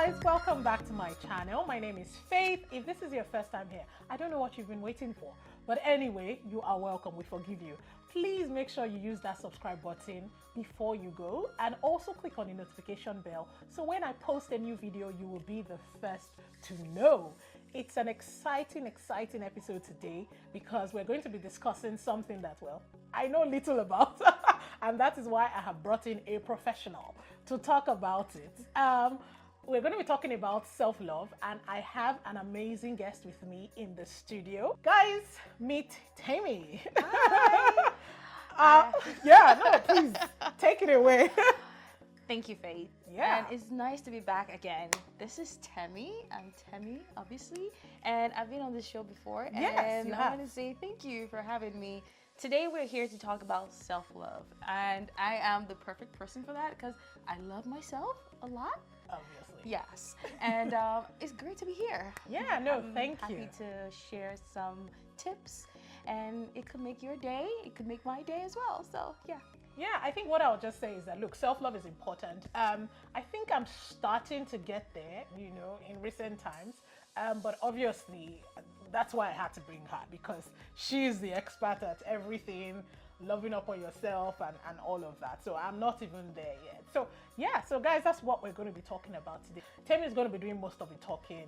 guys, welcome back to my channel. My name is Faith. If this is your first time here, I don't know what you've been waiting for, but anyway, you are welcome. We forgive you. Please make sure you use that subscribe button before you go, and also click on the notification bell so when I post a new video, you will be the first to know. It's an exciting episode today because we're going to be discussing something that, well, I know little about, and that is why I have brought in a professional to talk about it. We're going to be talking about self-love, and I have an amazing guest with me in the studio. Guys, meet Temi. Hi. Please take it away. Thank you, Faith. Yeah. And it's nice to be back again. This is Temi. I'm Temi, obviously. And I've been on this show before. Yes, and you I have. want to say thank you for having me. Today we're here to talk about self-love. And I am the perfect person for that because I love myself a lot. Obviously. Yes. And it's great to be here. Yeah, no, I'm thank you. happy to share some tips. And it could make your day. It could make my day as well. So, yeah. Yeah, I think what I'll just say is that, look, self-love is important. I think I'm starting to get there, in recent times. But obviously, that's why I had to bring her, because she's the expert at everything, loving up on yourself and all of that. So I'm not even there yet. So yeah, so guys, that's what we're going to be talking about today. Temi is going to be doing most of the talking.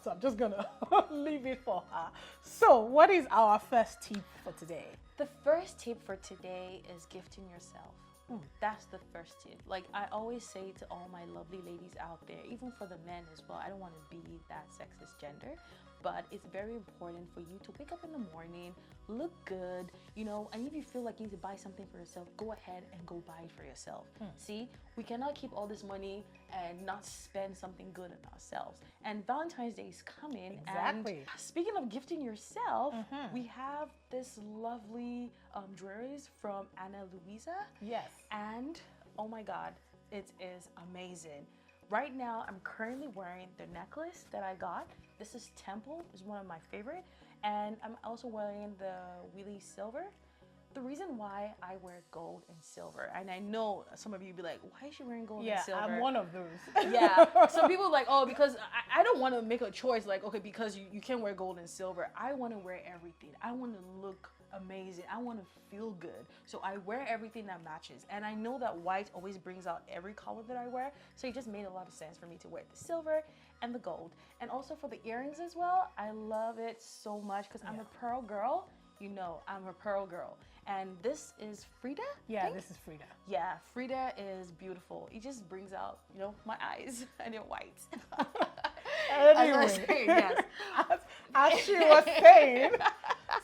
So I'm just going to leave it for her. So what is our first tip for today? The first tip for today is gifting yourself. That's the first tip. Like I always say to all my lovely ladies out there, even for the men as well, I don't want to be that sexist gender, but it's very important for you to wake up in the morning, look good, and if you feel like you need to buy something for yourself, go ahead and go buy it for yourself. See, we cannot keep all this money and not spend something good on ourselves. And Valentine's Day is coming. Exactly. And speaking of gifting yourself, we have this lovely jewelries from Luisa. Yes. And oh my God, it is amazing. Right now, I'm currently wearing the necklace that I got. This is Temple, it's one of my favorite. And I'm also wearing the Wheelie Silver. The reason why I wear gold and silver, and I know some of you be like, why is she wearing gold and silver? Yeah, I'm one of those. Yeah, some people are like, oh, because I don't want to make a choice like, okay, because you can wear gold and silver. I want to wear everything. I want to look amazing. I want to feel good. So I wear everything that matches. And I know that white always brings out every color that I wear. So it just made a lot of sense for me to wear the silver and the gold. And also for the earrings as well, I love it so much because I'm a pearl girl. I'm a pearl girl. And this is Frida? Yeah, this is Frida. Yeah, Frida is beautiful. It just brings out, my eyes and they're white. Anyway, yes. as she was saying.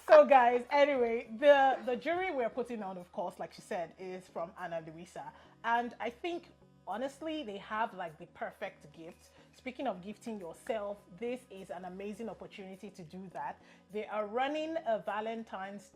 So guys, anyway, the jewelry we're putting on, of course, like she said, is from Luisa. And I think, honestly, they have like the perfect gift. Speaking of gifting yourself, this is an amazing opportunity to do that. They are running a Valentine's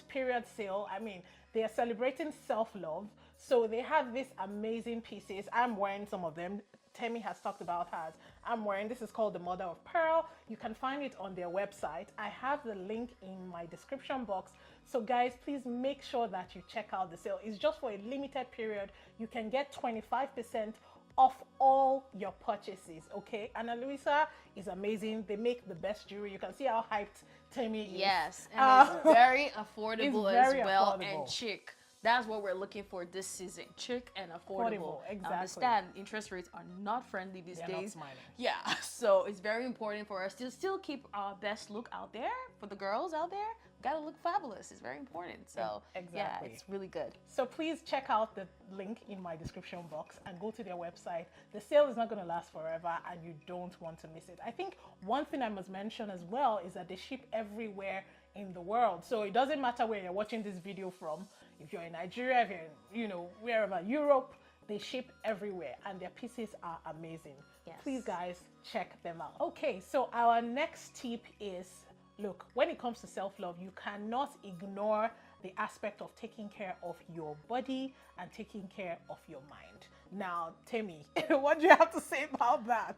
period sale. I mean, they are celebrating self-love. So they have these amazing pieces. I'm wearing some of them. Temi has talked about hers. I'm wearing, this is called the Mother of Pearl. You can find it on their website. I have the link in my description box. So guys, please make sure that you check out the sale. It's just for a limited period. You can get 25% off all your purchases, okay? Luisa is amazing. They make the best jewelry. You can see how hyped Temi is. Yes, and it's very affordable as well, affordable. and chic. That's what we're looking for this season. Chic and affordable. Exactly. Understand, interest rates are not friendly these days. Not smiling. Yeah, so it's very important for us to still keep our best look out there. For the girls out there, gotta look fabulous. It's very important. So exactly. Yeah, it's really good. So please check out the link in my description box and go to their website. The sale is not going to last forever and you don't want to miss it. I think one thing I must mention as well is that they ship everywhere in the world. So it doesn't matter where you're watching this video from. If you're in Nigeria, if you're in, wherever, Europe, they ship everywhere and their pieces are amazing. Yes. Please guys, check them out. Okay, so our next tip is, look, when it comes to self-love, you cannot ignore the aspect of taking care of your body and taking care of your mind. Now, Temi, what do you have to say about that?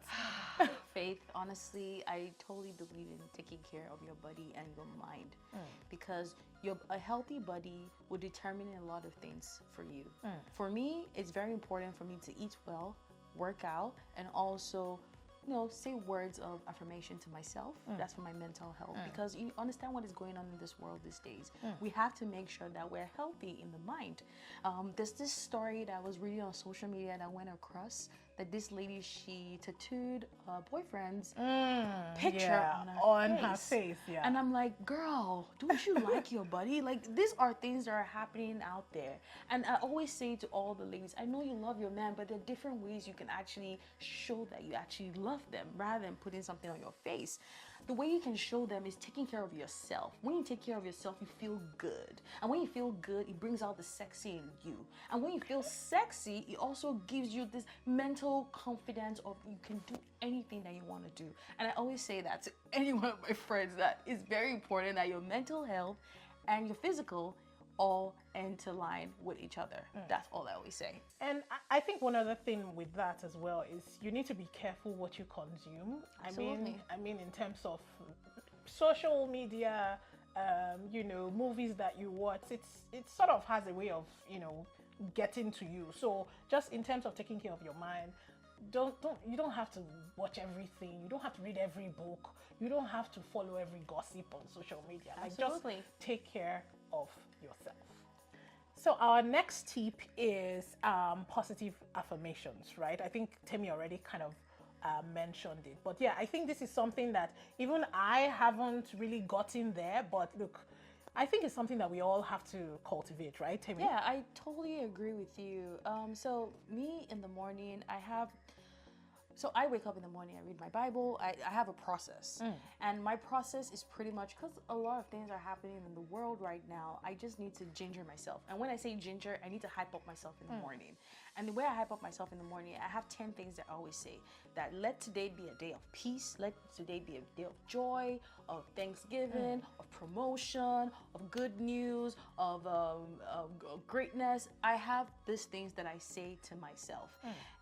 Faith, honestly, I totally believe in taking care of your body and your mind because a healthy body will determine a lot of things for you. For me, it's very important for me to eat well, work out, and also say words of affirmation to myself. That's for my mental health, because you understand what is going on in this world these days. We have to make sure that we're healthy in the mind. There's this story that I was reading on social media that I went across, that this lady, she tattooed her boyfriend's picture on her face. Yeah. And I'm like, girl, don't you like your buddy? Like, these are things that are happening out there. And I always say to all the ladies, I know you love your man, but there are different ways you can actually show that you actually love them rather than putting something on your face. The way you can show them is taking care of yourself. When you take care of yourself, you feel good. And when you feel good, it brings out the sexy in you. And when you feel sexy, it also gives you this mental confidence of you can do anything that you want to do. And I always say that to any one of my friends, that it's very important that your mental health and your physical all interline with each other. That's all I always say. And I think one other thing with that as well is you need to be careful what you consume. Absolutely. I mean, in terms of social media, movies that you watch, it sort of has a way of, getting to you. So just in terms of taking care of your mind, you don't have to watch everything. You don't have to read every book. You don't have to follow every gossip on social media. Absolutely. Like, just take care of yourself. So our next tip is positive affirmations, right? I think Temi already kind of mentioned it, but yeah, I think this is something that even I haven't really gotten there, but look, I think it's something that we all have to cultivate, right, Temi? Yeah, I totally agree with you. So me in the morning, So I wake up in the morning, I read my Bible, I have a process. And my process is pretty much, because a lot of things are happening in the world right now, I just need to ginger myself. And when I say ginger, I need to hype up myself in the morning. And the way I hype up myself in the morning, I have 10 things that I always say. That let today be a day of peace, let today be a day of joy, of thanksgiving, of promotion, of good news, of greatness. I have these things that I say to myself.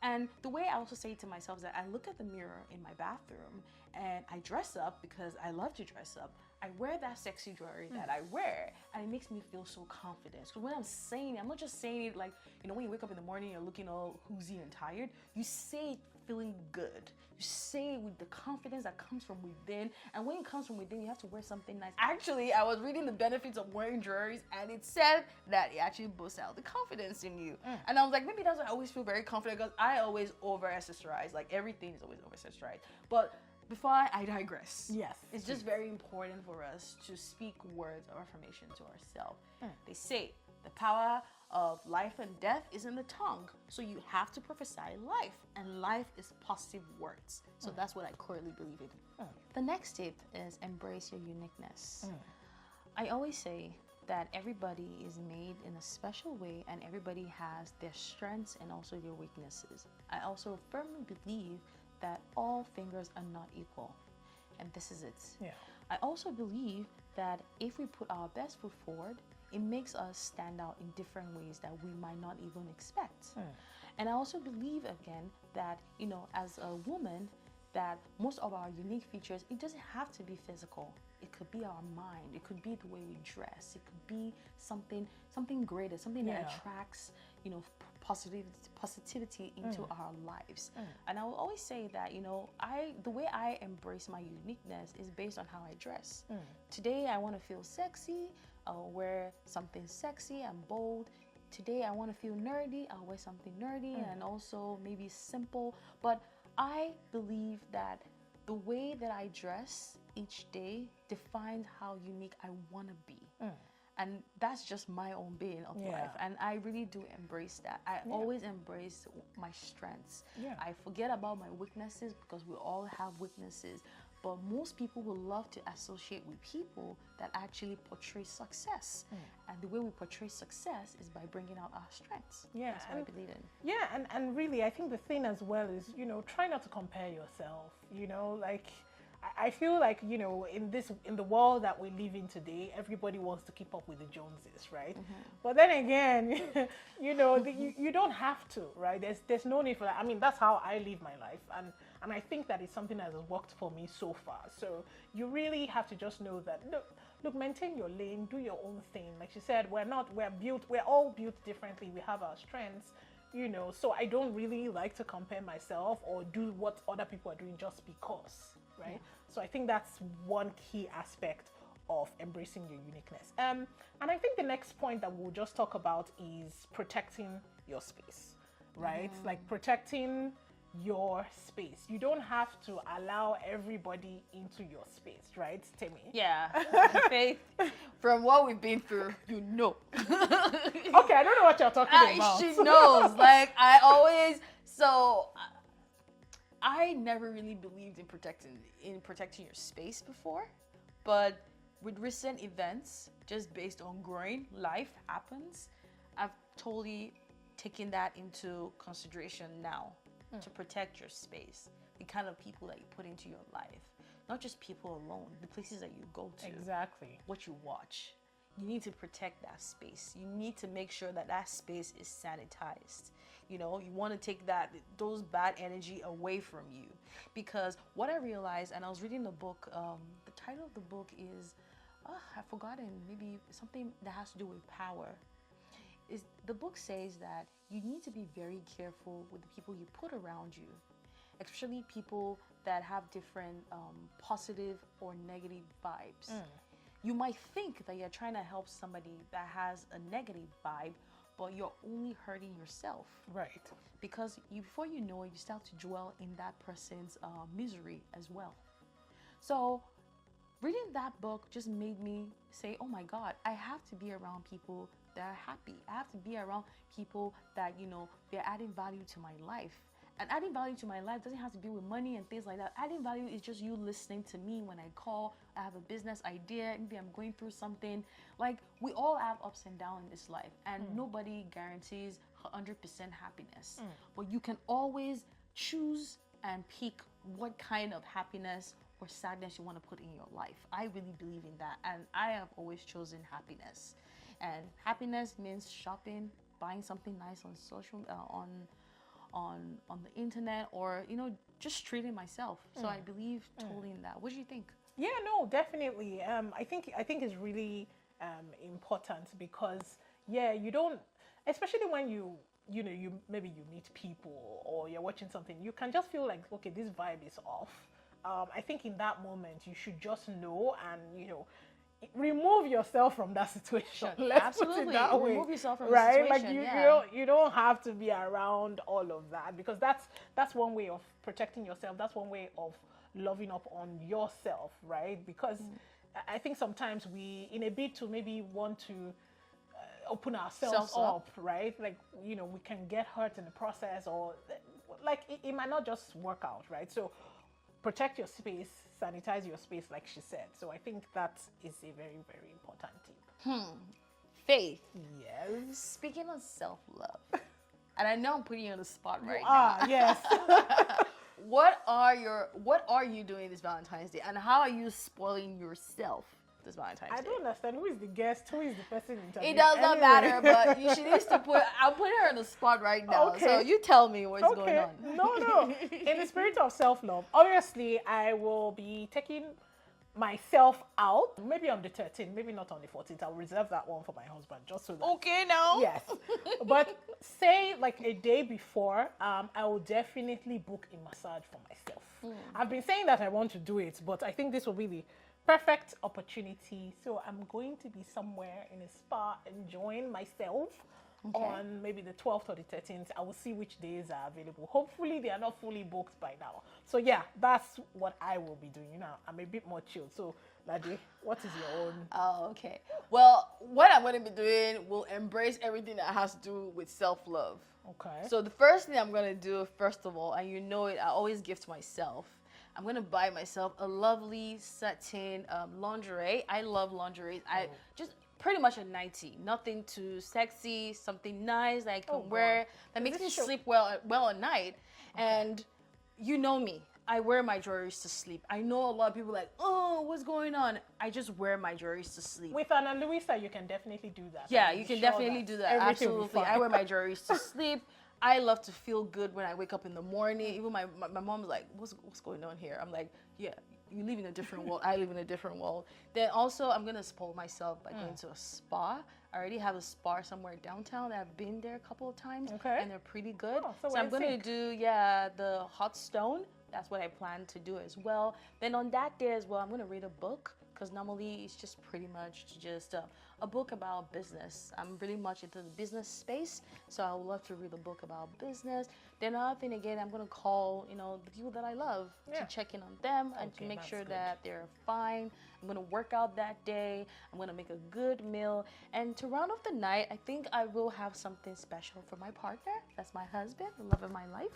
And the way I also say it to myself is that I look at the mirror in my bathroom and I dress up because I love to dress up. I wear that sexy jewelry that I wear, and it makes me feel so confident. Because when I'm saying it, I'm not just saying it like, when you wake up in the morning, you're looking all woozy and tired. You say it feeling good. You say it with the confidence that comes from within. And when it comes from within, you have to wear something nice. Actually, I was reading the benefits of wearing jewelry, and it said that it actually boosts out the confidence in you. And I was like, maybe that's why I always feel very confident, because I always over-accessorize. Like, everything is always over-accessorized. But before I digress, yes, it's just very important for us to speak words of affirmation to ourselves. They say the power of life and death is in the tongue. So you have to prophesy life, and life is positive words. So that's what I currently believe in. The next tip is embrace your uniqueness. I always say that everybody is made in a special way, and everybody has their strengths and also their weaknesses. I also firmly believe that all fingers are not equal, and this is it. I also believe that if we put our best foot forward, it makes us stand out in different ways that we might not even expect. And I also believe, again, that as a woman, that most of our unique features, it doesn't have to be physical. It could be our mind. It could be the way we dress. It could be something greater, something that attracts, positivity into our lives. And I will always say that, the way I embrace my uniqueness is based on how I dress. Today, I want to feel sexy. I'll wear something sexy and bold. Today, I want to feel nerdy. I'll wear something nerdy and also maybe simple. But I believe that the way that I dress each day defines how unique I want to be. And that's just my own being of life. And I really do embrace that. I always embrace my strengths. I forget about my weaknesses, because we all have weaknesses. But most people will love to associate with people that actually portray success. And the way we portray success is by bringing out our strengths. That's what I believe in. Yeah, and really, I think the thing as well is, try not to compare yourself. Like, I feel like, in the world that we live in today, everybody wants to keep up with the Joneses, right? But then again, you don't have to, right? There's no need for that. I mean, that's how I live my life. And I think that is something that has worked for me so far. So you really have to just know that, look, maintain your lane, do your own thing. Like she said, we're all built differently. We have our strengths. you know, so I don't really like to compare myself or do what other people are doing just because, right? Yeah. So I think that's one key aspect of embracing your uniqueness. And I think the next point that we'll just talk about is protecting your space, right? Like protecting your space. You don't have to allow everybody into your space, right, Temi? Yeah. Faith, from what we've been through, you know. Okay, I don't know what you're talking about. She knows. Like, I never really believed in protecting your space before, but with recent events, just based on growing, life happens. I've totally taken that into consideration now. To protect your space, the kind of people that you put into your life, not just people alone, the places that you go to, exactly what you watch. You need to protect that space. You need to make sure that that space is sanitized. You know, you want to take those bad energy away from you, because what I realized, and I was reading the book, the title of the book is I've forgotten, maybe something that has to do with power. Is the book says that you need to be very careful with the people you put around you, especially people that have different positive or negative vibes. You might think that you're trying to help somebody that has a negative vibe, but you're only hurting yourself. Right. Because before you know it, you start to dwell in that person's misery as well. So reading that book just made me say, oh my God, I have to be around people that are happy. I have to be around people that, you know, they're adding value to my life. And adding value to my life doesn't have to be with money and things like that. Adding value is just you listening to me when I call. I have a business idea. Maybe I'm going through something. Like, we all have ups and downs in this life, and nobody guarantees 100% happiness. But you can always choose and pick what kind of happiness or sadness you want to put in your life. I really believe in that, and I have always chosen happiness. And happiness means shopping, buying something nice on social, on the internet, or, you know, just treating myself. So I believe totally in that. What do you think? Yeah, no, definitely. I think it's really important because you don't, especially when you maybe you meet people or you're watching something, you can just feel like, okay, this vibe is off. I think in that moment you should just know and, you know, remove yourself from that situation. Let's put it that way. Remove yourself from the situation. Like you don't have to be around all of that, because that's one way of protecting yourself. That's one way of loving up on yourself, right? Because I think sometimes we, in a bid to maybe want to open ourselves up, right? Like, you know, we can get hurt in the process, or like it might not just work out, right? So protect your space, sanitize your space, like she said. So I think that is a very, very important tip. Faith. Yes. Speaking of self-love, and I know I'm putting you on the spot right now. Yes. What are you doing this Valentine's Day, and how are you spoiling yourself this Valentine's Day? I don't understand. Who is the guest? Who is the person interviewing? It does not matter, but she needs to I'm putting her on the spot right now. Okay. So you tell me what's going on. No. In the spirit of self-love, obviously, I will be taking myself out. Maybe on the 13th, maybe not on the 14th. I'll reserve that one for my husband, just so that. Okay, now. Yes. But say like a day before, I will definitely book a massage for myself. I've been saying that I want to do it, but I think this will be the perfect opportunity. So I'm going to be somewhere in a spa enjoying myself on maybe the 12th or the 13th. I will see which days are available. Hopefully they are not fully booked by now. So yeah, that's what I will be doing. You know, I'm a bit more chilled. So Ladi, what is your own? Oh, okay. Well, what I'm going to be doing will embrace everything that has to do with self-love. Okay. So the first thing I'm going to do, first of all, and you know it, I always give to myself, I'm going to buy myself a lovely satin lingerie. I love lingerie. I just pretty much a 90. Nothing too sexy, something nice that I can wear that makes me sleep well at night. Okay. And you know me. I wear my jewelries to sleep. I know a lot of people are like, oh, what's going on? I just wear my jewelries to sleep. With Ana Luisa, you can definitely do that. Yeah, you can definitely do that. Absolutely. I wear my jewelries to sleep. I love to feel good when I wake up in the morning. Even my mom's like, what's going on here? I'm like, yeah, you live in a different world. I live in a different world. Then also, I'm going to spoil myself by going to a spa. I already have a spa somewhere downtown. I've been there a couple of times, Okay. and they're pretty good. Oh, so I'm going to do, the hot stone. That's what I plan to do as well. Then on that day as well, I'm going to read a book, because normally it's just pretty much just a book about business. I'm really much into the business space, so I would love to read a book about business. Then another thing, again, I'm going to call, the people that I love to check in on them and to make sure that they're fine. I'm going to work out that day. I'm going to make a good meal. And to round off the night, I think I will have something special for my partner. That's my husband, the love of my life.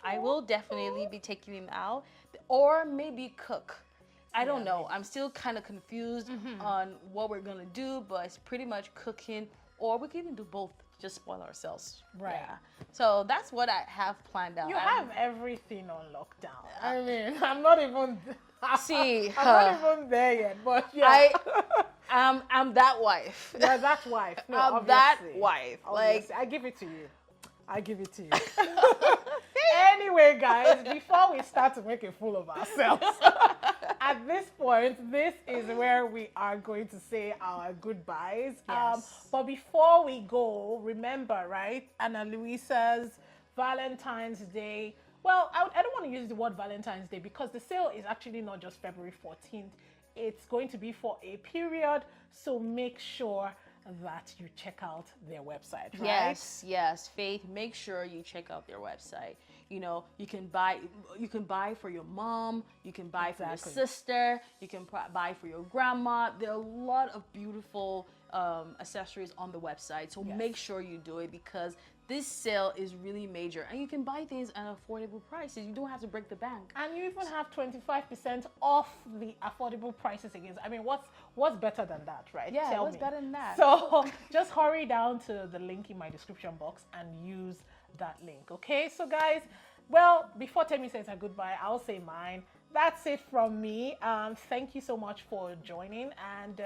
I will definitely be taking him out, or maybe cook. I don't know. I'm still kind of confused on what we're going to do, but it's pretty much cooking, or we can even do both, just spoil ourselves. Right. Yeah. So that's what I have planned out. You have everything on lockdown. I mean, I'm not even... See, I'm not even there yet, but yeah. I'm that wife. Yeah, that wife. No, I'm that wife. Obviously. I give it to you. I give it to you. Anyway, guys, before we start to make a fool of ourselves, at this point, this is where we are going to say our goodbyes. Yes. But before we go, remember, right, Ana Luisa's Valentine's Day. Well, I don't want to use the word Valentine's Day because the sale is actually not just February 14th. It's going to be for a period, so make sure that you check out their website, right? Yes, Faith, make sure you check out their website. You can buy for your mom, you can buy for your sister, you can buy for your grandma. There are a lot of beautiful accessories on the website, so make sure you do it, because this sale is really major, and you can buy things at affordable prices. You don't have to break the bank. And you even have 25% off the affordable prices again. I mean, what's better than that, right? Yeah, Tell what's me. better than that? So just hurry down to the link in my description box and use that link, okay? So guys, well, before Temi says her goodbye, I'll say mine. That's it from me. Thank you so much for joining, and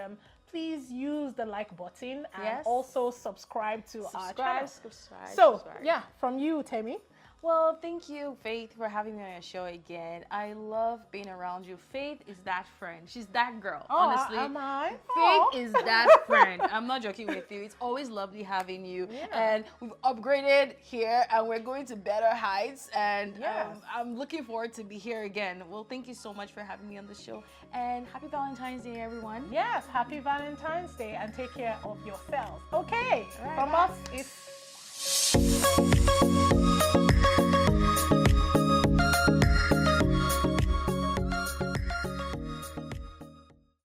please use the like button and also subscribe to our channel. Subscribe. Yeah, from you, Temi. Well, thank you, Faith, for having me on your show again. I love being around you. Faith is that friend. She's that girl, honestly. Am I? Faith is that friend. I'm not joking with you. It's always lovely having you. Yeah. And we've upgraded here, and we're going to better heights. And I'm looking forward to be here again. Well, thank you so much for having me on the show. And happy Valentine's Day, everyone. Yes, happy Valentine's Day, and take care of yourselves. Okay, from us, it's